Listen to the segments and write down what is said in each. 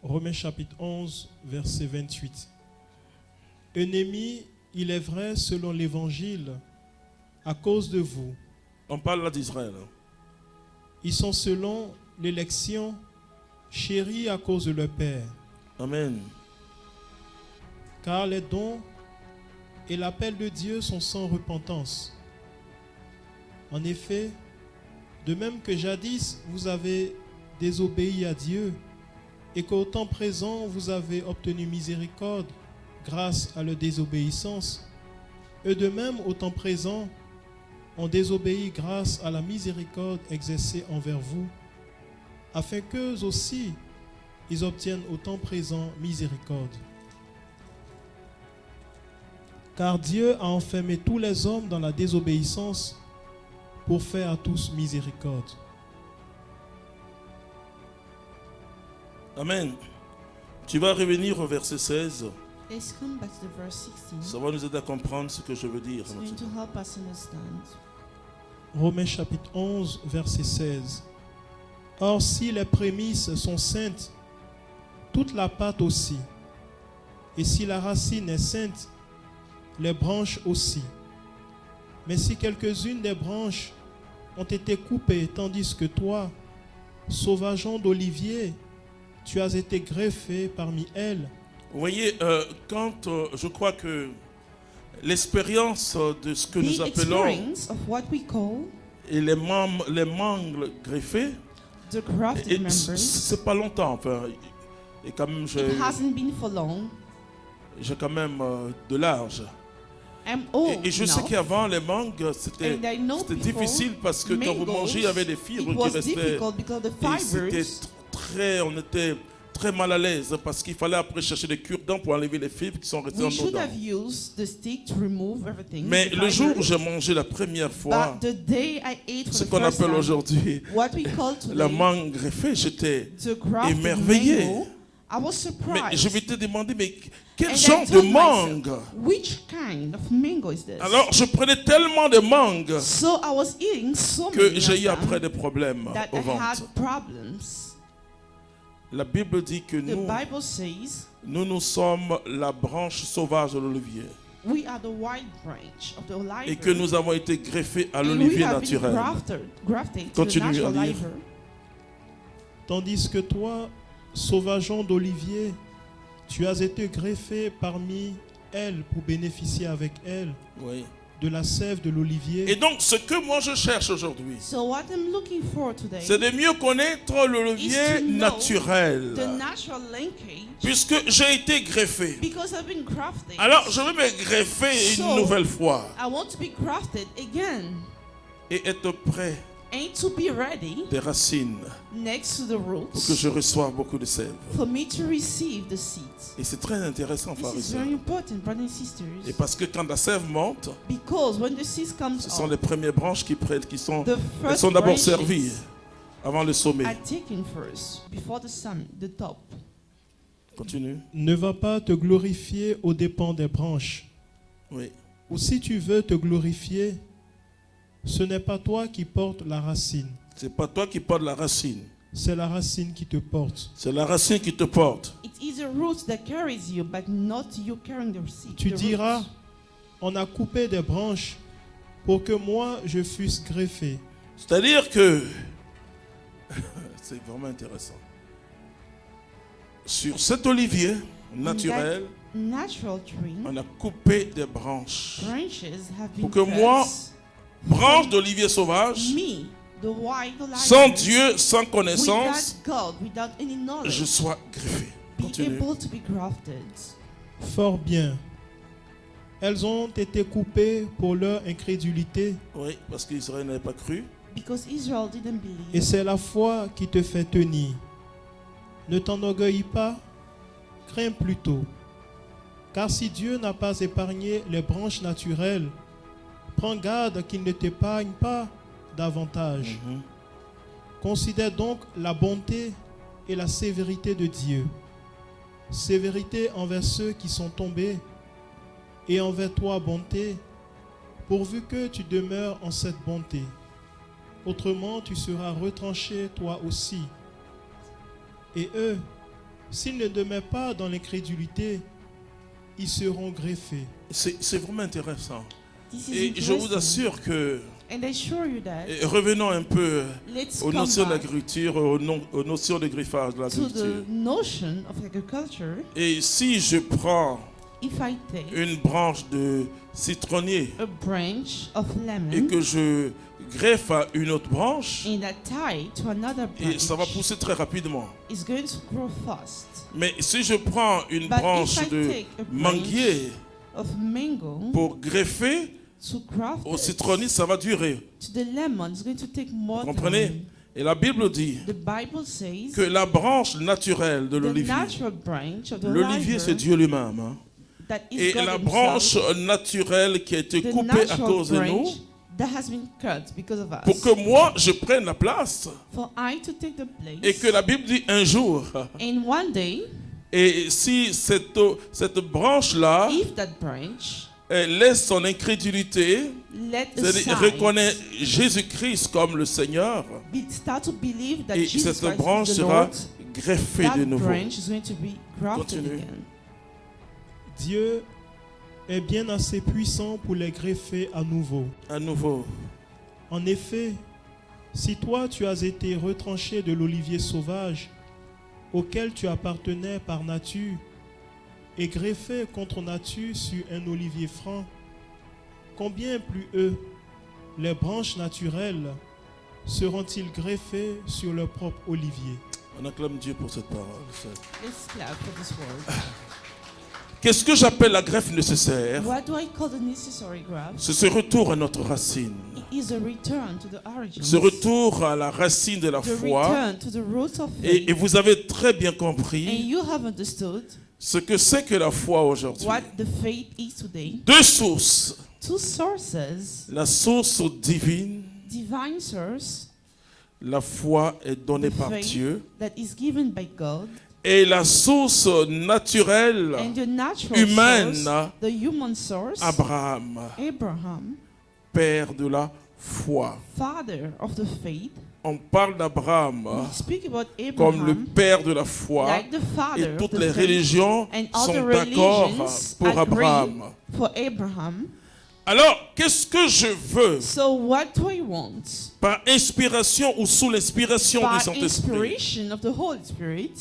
Romains chapitre 11, verset 28. Ennemis, il est vrai, selon l'évangile, à cause de vous. On parle là d'Israël. Ils sont selon l'élection, chéris à cause de leur Père. Amen. Car les dons et l'appel de Dieu sont sans repentance. En effet, de même que jadis vous avez désobéi à Dieu, et qu'au temps présent vous avez obtenu miséricorde grâce à leur désobéissance, eux de même au temps présent ont désobéi grâce à la miséricorde exercée envers vous, afin qu'eux aussi ils obtiennent au temps présent miséricorde. Car Dieu a enfermé tous les hommes dans la désobéissance pour faire à tous miséricorde. Amen. Tu vas revenir au verset 16. Let's come back to the verse 16. Ça va nous aider à comprendre ce que je veux dire. It's going to help us understand. Romains chapitre 11, verset 16. Or, si les prémices sont saintes, toute la pâte aussi. Et si la racine est sainte, les branches aussi. Mais si quelques-unes des branches ont été coupées, tandis que toi, sauvageon d'olivier, tu as été greffé parmi elles. Vous voyez, je crois que l'expérience de ce que nous The appelons experience of what we call et les membres greffés, the grafted members, c'est pas longtemps. Enfin, et quand même, it hasn't been for long. j'ai quand même de l'âge. I'm old Et je sais enough. qu'avant, les mangues, c'était And I know before, difficile parce que quand vous mangoes, mangez, il y avait des it fibres qui was restaient. difficult because the Et c'était fibers. on était très mal à l'aise parce qu'il fallait après chercher des cure-dents pour enlever les fibres qui sont restées We dans nos should dents. have used the stick to remove everything. Mais the le jour où fibers. j'ai mangé la première fois, But the day I ate ce for the qu'on first appelle time, aujourd'hui what we call today, la mangue greffée, j'étais the grafted émerveillé. mango, I was Mais surprised. je m'étais demandé, mais quel And I genre de told myself, mangue? which kind of mango is this? Alors je prenais tellement de mangue So I was eating so que many j'ai eu of après them des problèmes that au I ventre. had problems. La Bible dit que The Bible says nous sommes la branche sauvage de l'olivier we are the wild branch of the olive et que nous avons été greffés à and we l'olivier have been naturel. grafted to the Continue à natural lire. olive. Tandis que toi, sauvageon d'olivier, tu as été greffé parmi elles pour bénéficier avec elles Oui. de la sève de l'olivier. Et donc, ce que moi je cherche aujourd'hui, So what I'm looking for today c'est de mieux connaître l'olivier is to know naturel. the natural linkage, Puisque j'ai été greffé. because I've been grafted. Alors, je vais me greffer une So, nouvelle fois I want to be grafted again et être prêt and to be ready des racines next to the pour que roots je reçoive beaucoup de sève. for me to receive the seeds. Et c'est très intéressant, frères et This is sœurs. very important, brothers and Et sisters, parce que quand la sève monte, because when the seeds comes ce sont up, les premières branches qui prennent, the elles first sont d'abord branches servies avant le sommet. are taken first before the top. Continue. Ne va pas te glorifier aux dépens des branches. Oui. Ou si tu veux te glorifier, ce n'est pas toi qui portes la racine, C'est pas toi qui portes la racine. c'est la racine qui te porte. C'est la racine qui te porte. It is the root that carries you, but not you carrying the seed. Tu the diras, roots. on a coupé des branches pour que moi je fusse greffé. C'est-à-dire que c'est vraiment intéressant. Sur cet olivier naturel, Natural tree, on a coupé des branches. branches have been Pour que moi, cut. branche d'olivier sauvage, Me, the wild olive, sans Dieu, sans connaissance, without God, without any knowledge, je sois greffé. be Continue. able to be grafted. Fort bien. Elles ont été coupées pour leur incrédulité, Oui, parce qu'Israël n'avait pas cru. Because Israel didn't et believe. c'est la foi qui te fait tenir. Ne t'enorgueillis pas, crains plutôt. Car si Dieu n'a pas épargné les branches naturelles, prends garde qu'il ne t'épargne pas davantage. Considère donc la bonté et la sévérité de Dieu. Sévérité envers ceux qui sont tombés, et envers toi bonté, pourvu que tu demeures en cette bonté. Autrement, tu seras retranché toi aussi. Et eux, s'ils ne demeurent pas dans l'incrédulité, ils seront greffés. C'est vraiment intéressant. This is Et je vous interesting. assure que, And I assure you that revenons un peu let's aux come notions back d'agriculture, aux notions de griffage de to l'agriculture. the notion of agriculture. Et si je prends If I take une branche de citronnier a branch of et lemon que je greffe à une autre branche, and I tie to another et ça va branch, pousser très rapidement. it's going to grow fast. Mais si je prends une But branche if I de take a branch manguier of mango pour greffer to graft au it citronnier, ça va durer. to the lemon, it's going to take more Vous comprenez? time. Et la Bible dit The Bible says que la branche naturelle de the l'olivier, natural branch of the l'olivier c'est olive Dieu lui-même, hein. that is Et God la himself, branche naturelle qui a été the coupée à natural cause de nous, branch that has been cut because of us, pour que moi je prenne la place, for I to take the place, et que la Bible dit un jour, and one day, et si cette branche-là if that branch laisse son incrédulité, let c'est-à-dire aside, reconnaît Jésus-Christ comme le Seigneur, start to believe that et Jesus cette Christ branche is the sera Lord, greffée that de nouveau. branch is going to be grafted Continue. again. Dieu est bien assez puissant pour les greffer à nouveau. À nouveau. En effet, si toi tu as été retranché de l'olivier sauvage auquel tu appartenais par nature et greffé contre nature sur un olivier franc, combien plus eux, les branches naturelles, seront-ils greffées sur leur propre olivier? On acclame Dieu pour cette parole. Let's clap for this word. Qu'est-ce que j'appelle la greffe nécessaire? What do I call the necessary graft? C'est ce retour à notre racine. It is a return to the origins. Ce retour à la racine de la The foi. return to the roots of Et faith. vous avez très bien And compris you have understood ce que c'est que la foi aujourd'hui. what the faith is today. Deux sources. Two sources, La source divine, divine source, la foi est donnée the par faith Dieu. that is given by God, Et la source naturelle, and the natural humaine, source, the human source, Abraham, Abraham, père de la foi. father of the faith. On parle d'Abraham We speak about comme le Abraham père de la foi. like the father Et of toutes the les faith. religions And sont other d'accord religions pour agree Abraham. for Abraham. Alors, qu'est-ce que je veux So what do I want? par inspiration ou sous l'inspiration du By Saint-Esprit? inspiration of the Holy Spirit,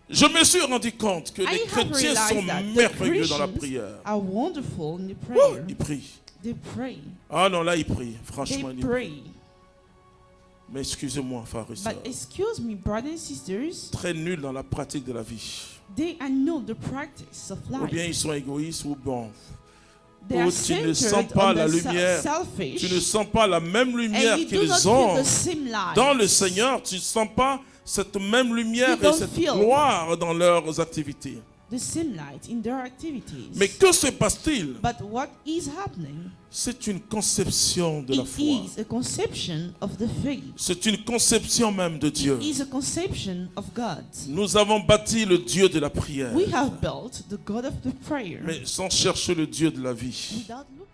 Je me suis rendu compte que I les have chrétiens sont realized that the merveilleux dans la Christians prière. are wonderful in the Ouh, prayer. ils prient. They pray. Ah non, là, ils prient. They Franchement, ils prient. pray. Mais excusez-moi, frères et sœurs. But excuse me, brothers and sisters, Très nuls dans la pratique de la vie. they are not the practice of Ou bien life. ils sont égoïstes ou bon. They are Ou tu ne sens centered pas on la the lumière. selfish, Tu ne sens pas la même lumière and you do not qu'ils feel ont the same light. dans le Seigneur. Tu ne sens pas cette même lumière You et don't cette feel gloire dans leurs activités. The same light in their activities. Mais que se passe-t-il? But what is happening? C'est une conception de la It foi. is a conception of the faith. C'est une conception même de Dieu. It is a conception of God. Nous avons bâti le Dieu de la prière, We have built the God of the prayer mais sans chercher le Dieu de la vie. without looking